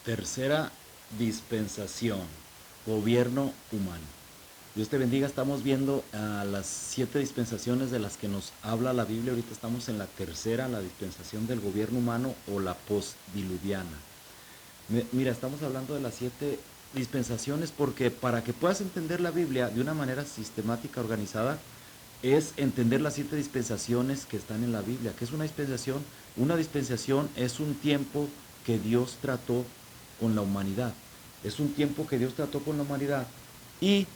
Tercera dispensación, gobierno humano. Dios te bendiga, estamos viendo las 7 dispensaciones de las que nos habla la Biblia. Ahorita estamos en la tercera, la dispensación del gobierno humano o la postdiluviana. Mira, estamos hablando de las 7 dispensaciones porque para que puedas entender la Biblia de una manera sistemática, organizada, es entender las 7 dispensaciones que están en la Biblia. ¿Qué es una dispensación? Una dispensación es un tiempo que Dios trató con la humanidad. Es un tiempo que Dios trató con la humanidad. Y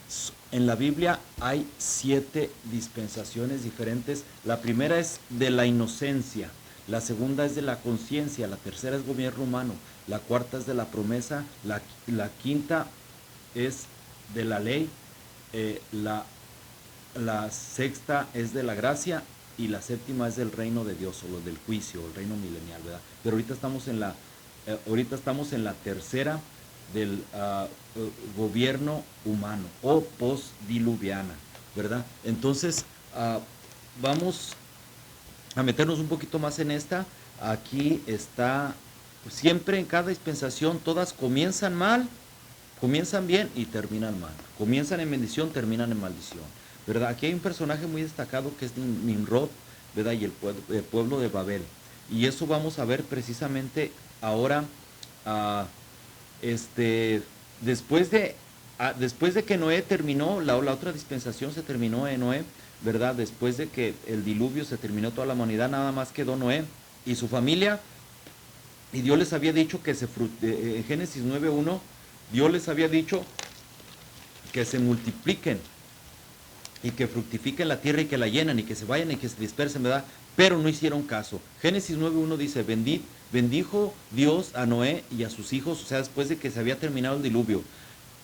en la Biblia hay 7 dispensaciones diferentes. La primera es de la inocencia, la segunda es de la conciencia, la tercera es gobierno humano, la cuarta es de la promesa, la quinta es de la ley, la sexta es de la gracia y la séptima es del reino de Dios o lo del juicio, el reino milenial, ¿verdad? Pero ahorita estamos en la tercera del gobierno humano o postdiluviana, ¿verdad? Entonces, vamos a meternos un poquito más en esta. Aquí está, siempre en cada dispensación, todas comienzan mal, comienzan bien y terminan mal. Comienzan en bendición, terminan en maldición, ¿verdad? Aquí hay un personaje muy destacado que es Nimrod, ¿verdad? Y el pueblo de Babel. Y eso vamos a ver precisamente ahora, uh, este, después de, después de que Noé terminó, la otra dispensación se terminó en Noé, ¿verdad? Después de que el diluvio se terminó toda la humanidad, nada más quedó Noé y su familia. Y Dios les había dicho que en Génesis 9:1, Dios les había dicho que se multipliquen y que fructifiquen la tierra y que la llenan y que se vayan y que se dispersen, ¿verdad? Pero no hicieron caso. Génesis 9:1 dice, bendijo Dios a Noé y a sus hijos, o sea, después de que se había terminado el diluvio.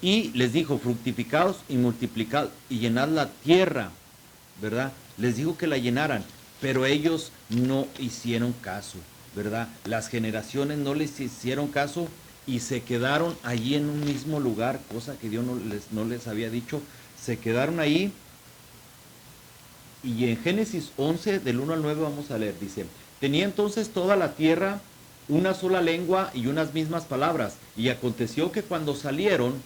Y les dijo, fructificados y multiplicad y llenad la tierra, ¿verdad? Les dijo que la llenaran, pero ellos no hicieron caso, ¿verdad? Las generaciones no les hicieron caso y se quedaron allí en un mismo lugar, cosa que Dios no les había dicho. Se quedaron ahí. Y en Génesis 11, del 1 al 9 vamos a leer, dice, tenía entonces toda la tierra una sola lengua y unas mismas palabras. Y aconteció que cuando salieron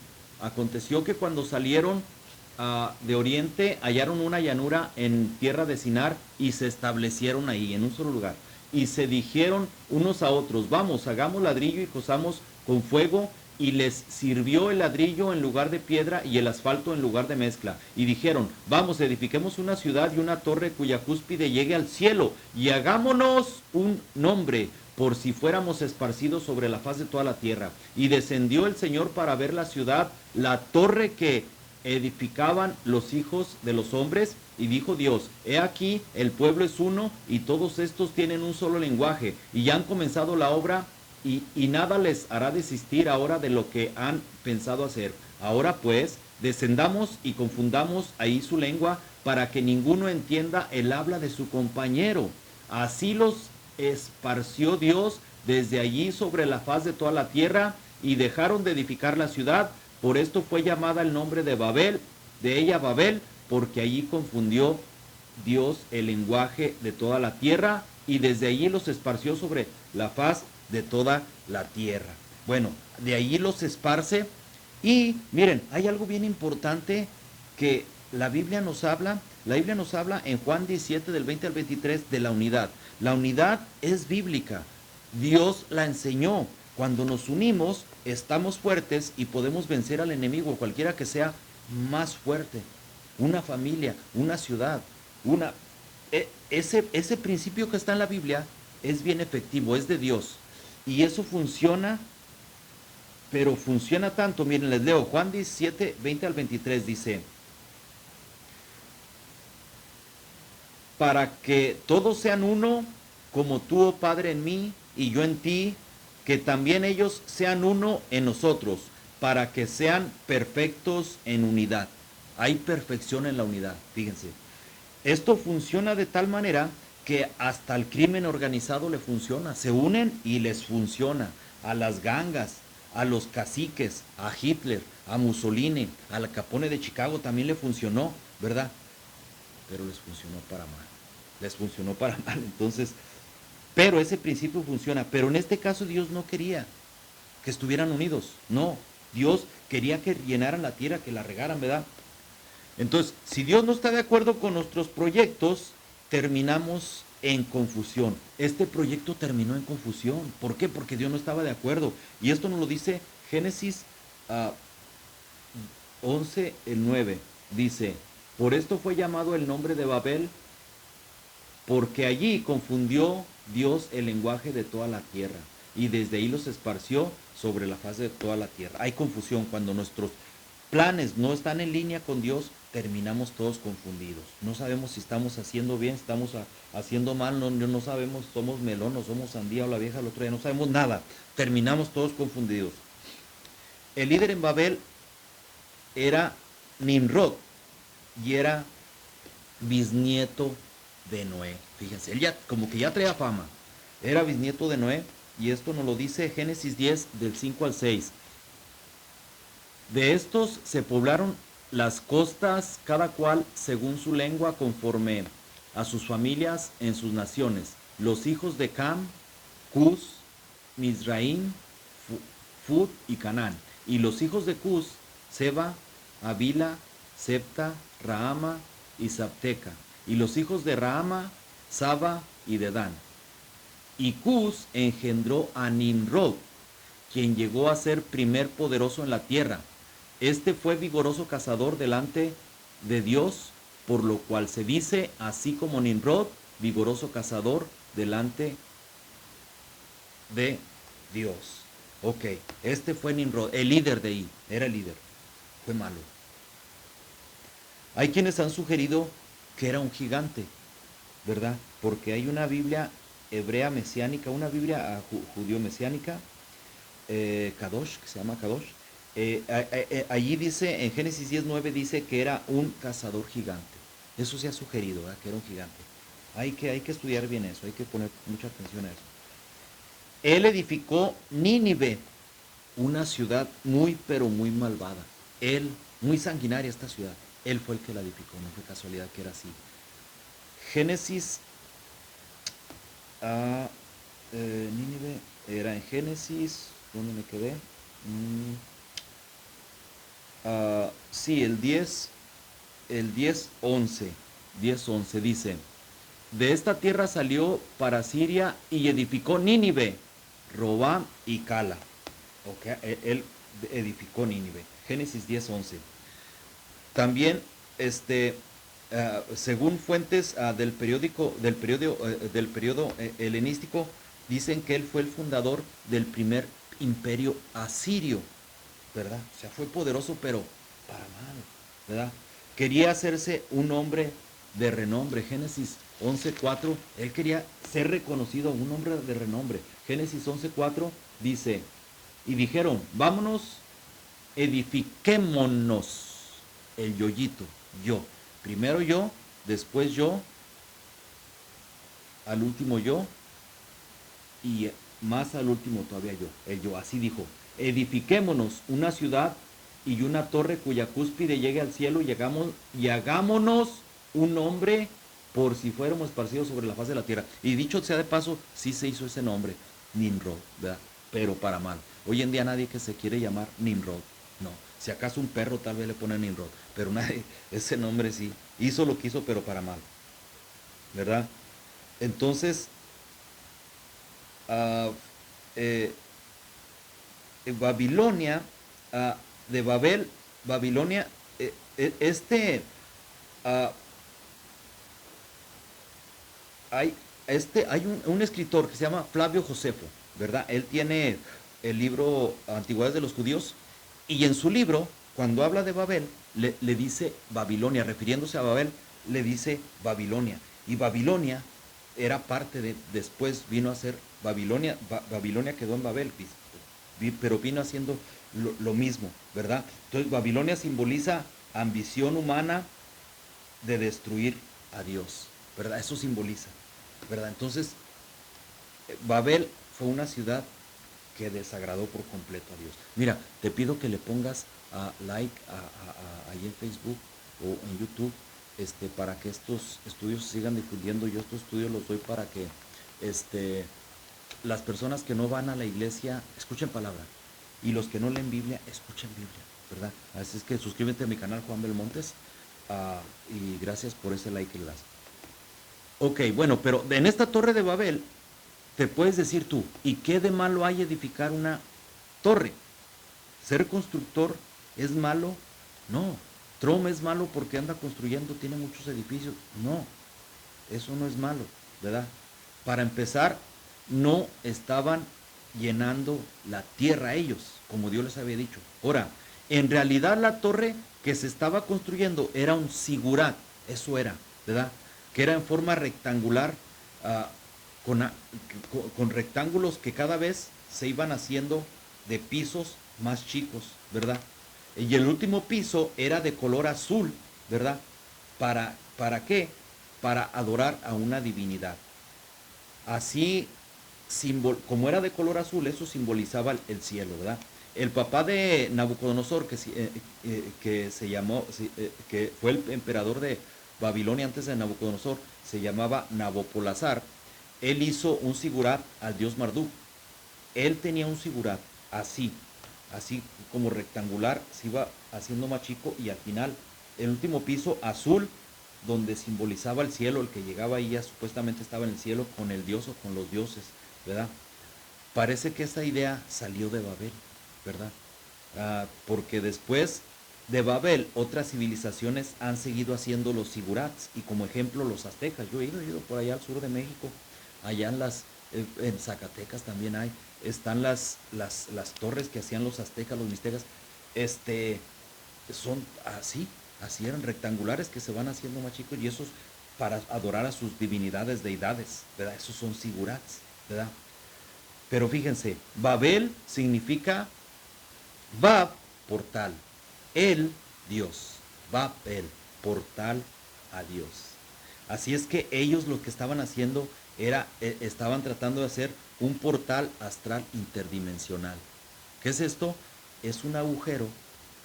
de oriente, hallaron una llanura en tierra de Sinar y se establecieron ahí, en un solo lugar. Y se dijeron unos a otros, vamos, hagamos ladrillo y cosamos con fuego. Y les sirvió el ladrillo en lugar de piedra y el asfalto en lugar de mezcla. Y dijeron, vamos, edifiquemos una ciudad y una torre cuya cúspide llegue al cielo, y hagámonos un nombre, por si fuéramos esparcidos sobre la faz de toda la tierra. Y descendió el Señor para ver la ciudad, la torre que edificaban los hijos de los hombres, y dijo Dios, he aquí, el pueblo es uno, y todos estos tienen un solo lenguaje, y ya han comenzado la obra, y nada les hará desistir ahora de lo que han pensado hacer. Ahora pues, descendamos y confundamos ahí su lengua, para que ninguno entienda el habla de su compañero. Así los esparció Dios desde allí sobre la faz de toda la tierra, y dejaron de edificar la ciudad. Por esto fue llamada el nombre de Babel, de ella Babel, porque allí confundió Dios el lenguaje de toda la tierra, y desde allí los esparció sobre la faz de toda la tierra. Bueno, de allí los esparce. Y miren, hay algo bien importante que la Biblia nos habla. La Biblia nos habla en Juan 17 del 20 al 23 de la unidad. La unidad es bíblica. Dios la enseñó. Cuando nos unimos, estamos fuertes y podemos vencer al enemigo, cualquiera que sea más fuerte. Una familia, una ciudad, ese principio que está en la Biblia es bien efectivo, es de Dios. Y eso funciona, pero funciona tanto. Miren, les leo Juan 17, 20 al 23, dice, para que todos sean uno, como tú, oh Padre, en mí y yo en ti, que también ellos sean uno en nosotros, para que sean perfectos en unidad. Hay perfección en la unidad, fíjense. Esto funciona de tal manera que hasta el crimen organizado le funciona. Se unen y les funciona. A las gangas, a los caciques, a Hitler, a Mussolini, a la Capone de Chicago también le funcionó, ¿verdad? Pero les funcionó para mal. Les funcionó para mal. Entonces, pero ese principio funciona. Pero en este caso Dios no quería. que estuvieran unidos. No, Dios quería que llenaran la tierra, que la regaran, ¿verdad? Entonces, si Dios no está de acuerdo con nuestros proyectos, terminamos en confusión. Este proyecto terminó en confusión. ¿Por qué? Porque Dios no estaba de acuerdo. Y esto nos lo dice Génesis 11, el 9. Dice, por esto fue llamado el nombre de Babel, porque allí confundió Dios el lenguaje de toda la tierra. Y desde ahí los esparció sobre la faz de toda la tierra. Hay confusión cuando nuestros planes no están en línea con Dios, terminamos todos confundidos. No sabemos si estamos haciendo bien, si estamos haciendo mal, no sabemos, somos melón o somos sandía o la vieja el otro día, no sabemos nada. Terminamos todos confundidos. El líder en Babel era Nimrod y era bisnieto de Noé. Fíjense, él ya como que ya traía fama. Era bisnieto de Noé y esto nos lo dice Génesis 10 del 5 al 6. De estos se poblaron las costas, cada cual según su lengua, conforme a sus familias en sus naciones. Los hijos de Cam, Cus, Mizraim, Fud y Canaán. Y los hijos de Cus, Seba, Avila, Septa, Rahama y Sabteca. Y los hijos de Rahama, Saba y Dedán. Y Cus engendró a Nimrod, quien llegó a ser primer poderoso en la tierra. Este fue vigoroso cazador delante de Dios, por lo cual se dice, así como Nimrod, vigoroso cazador delante de Dios. Ok, este fue Nimrod, el líder de ahí, era el líder, fue malo. Hay quienes han sugerido que era un gigante, ¿verdad? Porque hay una Biblia hebrea mesiánica, una Biblia judío mesiánica, Kadosh, que se llama Kadosh. Allí dice, en Génesis 10:9 dice que era un cazador gigante. Eso se ha sugerido, ¿verdad? Que era un gigante. Hay que estudiar bien eso, hay que poner mucha atención a eso. Él edificó Nínive, una ciudad muy pero muy malvada. Él, muy sanguinaria esta ciudad. Él fue el que la edificó, no fue casualidad que era así. Génesis, Nínive, era en Génesis, ¿dónde me quedé? Sí, el 10:11 dice, de esta tierra salió para Siria y edificó Nínive, Robam y Cala. Okay, él edificó Nínive. Génesis 10:11. También, según fuentes del periodo helenístico, dicen que él fue el fundador del primer imperio asirio, ¿verdad? O sea, fue poderoso, pero para mal, ¿verdad? Quería hacerse un hombre de renombre. Génesis 11:4, él quería ser reconocido, un hombre de renombre. Génesis 11:4 dice, y dijeron, vámonos, edifiquémonos el yoyito, yo. Primero yo, después yo, al último yo, y más al último todavía yo, el yo. Así dijo, edifiquémonos una ciudad y una torre cuya cúspide llegue al cielo y hagámonos un nombre por si fuéramos esparcidos sobre la faz de la tierra. Y dicho sea de paso, sí se hizo ese nombre, Nimrod, ¿verdad? Pero para mal. Hoy en día nadie que se quiere llamar Nimrod, no. Si acaso un perro tal vez le pone Nimrod, pero nadie, ese nombre sí, hizo lo que hizo, pero para mal, ¿verdad? Entonces, Babilonia, de Babel, Babilonia, uh, hay un escritor que se llama Flavio Josefo, ¿verdad? Él tiene el libro Antigüedades de los Judíos y en su libro, cuando habla de Babel, le dice Babilonia, refiriéndose a Babel, le dice Babilonia. Y Babilonia era parte de, después vino a ser Babilonia, Babilonia quedó en Babel, pero vino haciendo lo mismo, ¿verdad? Entonces Babilonia simboliza ambición humana de destruir a Dios, ¿verdad? Eso simboliza, ¿verdad? Entonces, Babel fue una ciudad que desagradó por completo a Dios. Mira, te pido que le pongas like ahí en Facebook o en YouTube, para que estos estudios se sigan difundiendo. Yo estos estudios los doy para que las personas que no van a la iglesia escuchen palabra. Y los que no leen Biblia, escuchen Biblia, ¿verdad? Así es que suscríbete a mi canal Juan Belmontes, y gracias por ese like y las. Ok, bueno, pero en esta torre de Babel, te puedes decir tú, ¿y qué de malo hay edificar una torre? ¿Ser constructor es malo? No. ¿Trump es malo porque anda construyendo, tiene muchos edificios? No, eso no es malo, ¿verdad? Para empezar, no estaban llenando la tierra ellos, como Dios les había dicho. Ahora, en realidad la torre que se estaba construyendo era un sigurat, eso era, ¿verdad? Que era en forma rectangular, ah, con, con rectángulos que cada vez se iban haciendo de pisos más chicos, ¿verdad? Y el último piso era de color azul, ¿verdad? ¿Para qué? Para adorar a una divinidad. Así, como era de color azul, eso simbolizaba el cielo, ¿verdad? El papá de Nabucodonosor, que se llamó, que fue el emperador de Babilonia antes de Nabucodonosor, se llamaba Nabopolassar. Él hizo un sigurat al dios Marduk. Él tenía un sigurat así, así como rectangular, se iba haciendo más chico y al final el último piso azul, donde simbolizaba el cielo, el que llegaba ahí ya supuestamente estaba en el cielo con el dios o con los dioses, ¿verdad? Parece que esa idea salió de Babel, ¿verdad? Porque después de Babel otras civilizaciones han seguido haciendo los sigurats, y como ejemplo los aztecas. Yo he ido por allá al sur de México, allá en Zacatecas también están las torres que hacían los aztecas, los mixtecas, son así eran rectangulares que se van haciendo más chicos, y esos para adorar a sus divinidades, deidades, ¿verdad? Esos son sigurats, ¿verdad? Pero fíjense, Babel significa Bab, portal, el Dios, Babel, portal a Dios. Así es que ellos lo que estaban haciendo estaban tratando de hacer un portal astral interdimensional. ¿Qué es esto? Es un agujero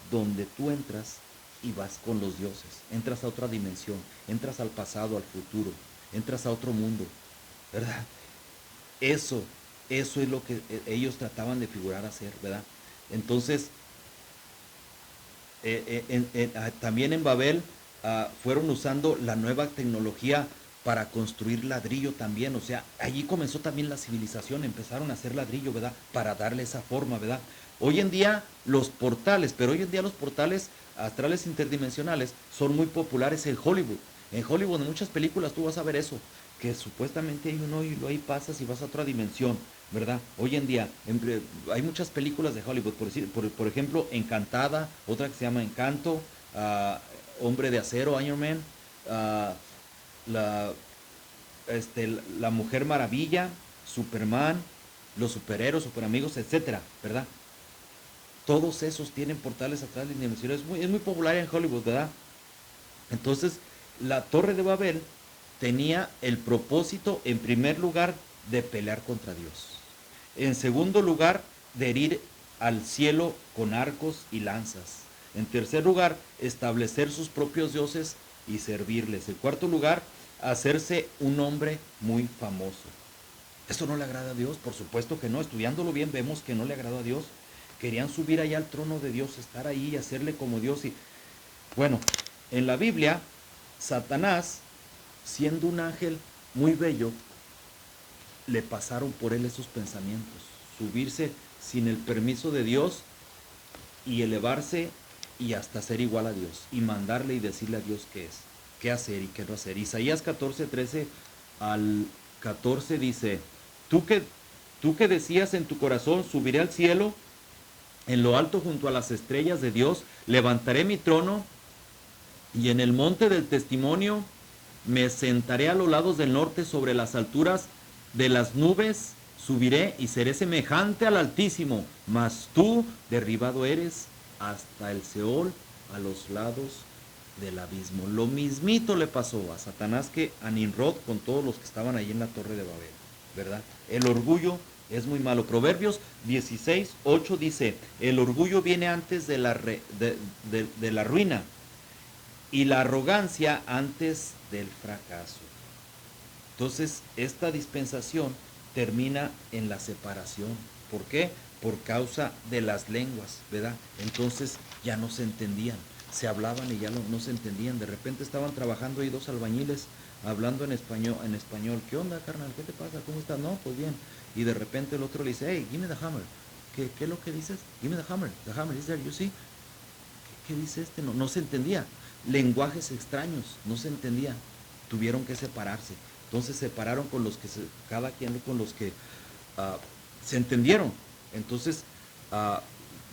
donde tú entras y vas con los dioses, entras a otra dimensión, entras al pasado, al futuro, entras a otro mundo, ¿verdad? Eso, eso es lo que ellos trataban de figurar hacer, ¿verdad? Entonces, también en Babel fueron usando la nueva tecnología para construir ladrillo también. O sea, allí comenzó también la civilización, empezaron a hacer ladrillo, ¿verdad? Para darle esa forma, ¿verdad? Hoy en día los portales, pero hoy en día los portales astrales interdimensionales son muy populares en Hollywood. En Hollywood, en muchas películas tú vas a ver eso, que supuestamente hay uno y lo ahí pasas y vas a otra dimensión, ¿verdad? Hoy en día hay muchas películas de Hollywood, por ejemplo, Encantada, otra que se llama Encanto, Hombre de Acero, Iron Man, uh, la, la Mujer Maravilla, Superman, los superhéroes, superamigos, etcétera, ¿verdad? Todos esos tienen portales atrás de dimensiones. Es muy popular en Hollywood, ¿verdad? Entonces, la Torre de Babel tenía el propósito, en primer lugar, de pelear contra Dios. En segundo lugar, de herir al cielo con arcos y lanzas. En tercer lugar, establecer sus propios dioses y servirles. En cuarto lugar, hacerse un hombre muy famoso. ¿Esto no le agrada a Dios? Por supuesto que no. Estudiándolo bien vemos que no le agradó a Dios. Querían subir allá al trono de Dios, estar ahí y hacerle como Dios. Y bueno, en la Biblia, Satanás, siendo un ángel muy bello, le pasaron por él esos pensamientos. Subirse sin el permiso de Dios y elevarse y hasta ser igual a Dios. Y mandarle y decirle a Dios qué es, qué hacer y qué no hacer. Isaías 14, 13 al 14 dice, tú que decías en tu corazón, subiré al cielo, en lo alto junto a las estrellas de Dios, levantaré mi trono y en el monte del testimonio me sentaré a los lados del norte sobre las alturas de las nubes, subiré y seré semejante al Altísimo, mas tú derribado eres hasta el Seol, a los lados del abismo. Lo mismito le pasó a Satanás que a Nimrod con todos los que estaban ahí en la torre de Babel, ¿verdad? El orgullo es muy malo. Proverbios 16, 8 dice, el orgullo viene antes de la ruina y la arrogancia antes del fracaso. Entonces, esta dispensación termina en la separación, ¿Por qué? Por causa de las lenguas, ¿verdad? Entonces ya no se entendían, se hablaban y ya no se entendían. De repente estaban trabajando ahí dos albañiles hablando en español. ¿Qué onda, carnal? ¿Qué te pasa? ¿Cómo estás? No, pues bien. Y de repente el otro le dice, hey, give me the hammer. ¿Qué es lo que dices? Give me the hammer is there, you see? ¿Qué dice este? No se entendía. Lenguajes extraños, no se entendía. Tuvieron que separarse. Entonces se separaron con los que, cada quien con los que ah, se entendieron. Entonces, ah,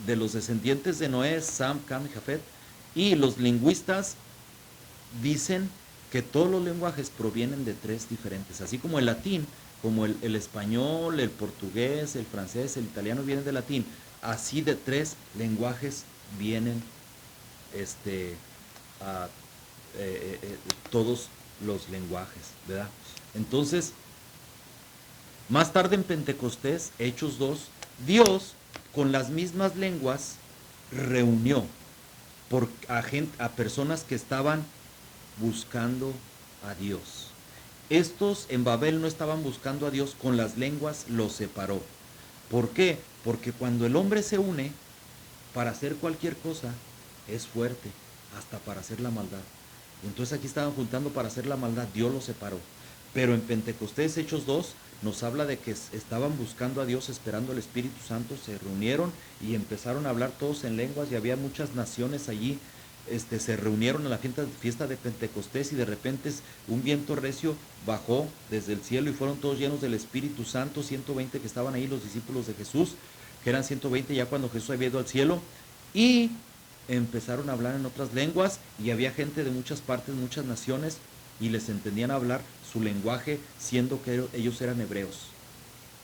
de los descendientes de Noé, Sam, Cam y Jafet, y los lingüistas dicen que todos los lenguajes provienen de tres diferentes, así como el latín, como el español, el portugués, el francés, el italiano vienen del latín, así de tres lenguajes vienen este, a, todos los lenguajes, ¿verdad? Entonces, más tarde en Pentecostés, Hechos 2, Dios con las mismas lenguas reunió a personas que estaban buscando a Dios. Estos en Babel no estaban buscando a Dios, con las lenguas los separó. ¿Por qué? Porque cuando el hombre se une para hacer cualquier cosa, es fuerte, hasta para hacer la maldad. Entonces aquí estaban juntando para hacer la maldad, Dios los separó. Pero en Pentecostés, Hechos 2, nos habla de que estaban buscando a Dios, esperando el Espíritu Santo, se reunieron y empezaron a hablar todos en lenguas, y había muchas naciones allí. Se reunieron a la fiesta de Pentecostés, y de repente un viento recio bajó desde el cielo y fueron todos llenos del Espíritu Santo, 120 que estaban ahí, los discípulos de Jesús, que eran 120 ya cuando Jesús había ido al cielo, y empezaron a hablar en otras lenguas, y había gente de muchas partes, muchas naciones, y les entendían hablar su lenguaje, siendo que ellos eran hebreos.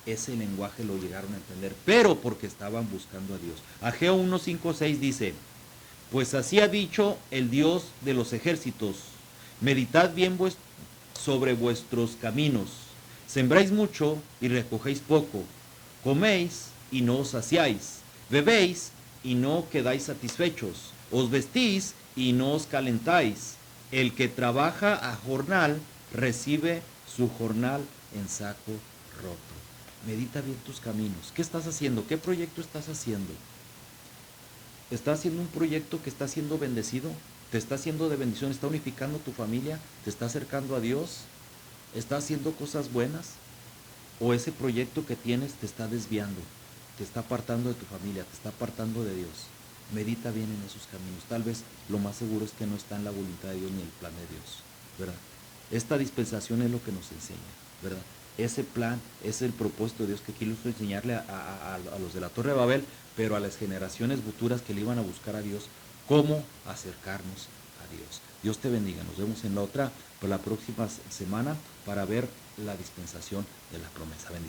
Ese lenguaje lo llegaron a entender, pero porque estaban buscando a Dios. Ageo 1, 5, 6 dice: pues así ha dicho el Dios de los ejércitos, meditad bien sobre vuestros caminos, sembráis mucho y recogéis poco, coméis y no os saciáis, bebéis y no quedáis satisfechos, os vestís y no os calentáis. El que trabaja a jornal recibe su jornal en saco roto. Medita bien tus caminos. ¿Qué estás haciendo? ¿Qué proyecto estás haciendo? ¿Estás haciendo un proyecto que está siendo bendecido? ¿Te está haciendo de bendición? ¿Está unificando tu familia? ¿Te está acercando a Dios? ¿Está haciendo cosas buenas? ¿O ese proyecto que tienes te está desviando? Te está apartando de tu familia, te está apartando de Dios. Medita bien en esos caminos. Tal vez lo más seguro es que no está en la voluntad de Dios ni el plan de Dios, ¿verdad? Esta dispensación es lo que nos enseña, ¿verdad? Ese plan es el propósito de Dios, que quiso enseñarle a los de la Torre de Babel, pero a las generaciones futuras que le iban a buscar a Dios, cómo acercarnos a Dios. Dios te bendiga. Nos vemos en la próxima semana, para ver la dispensación de la promesa. Bendiciones.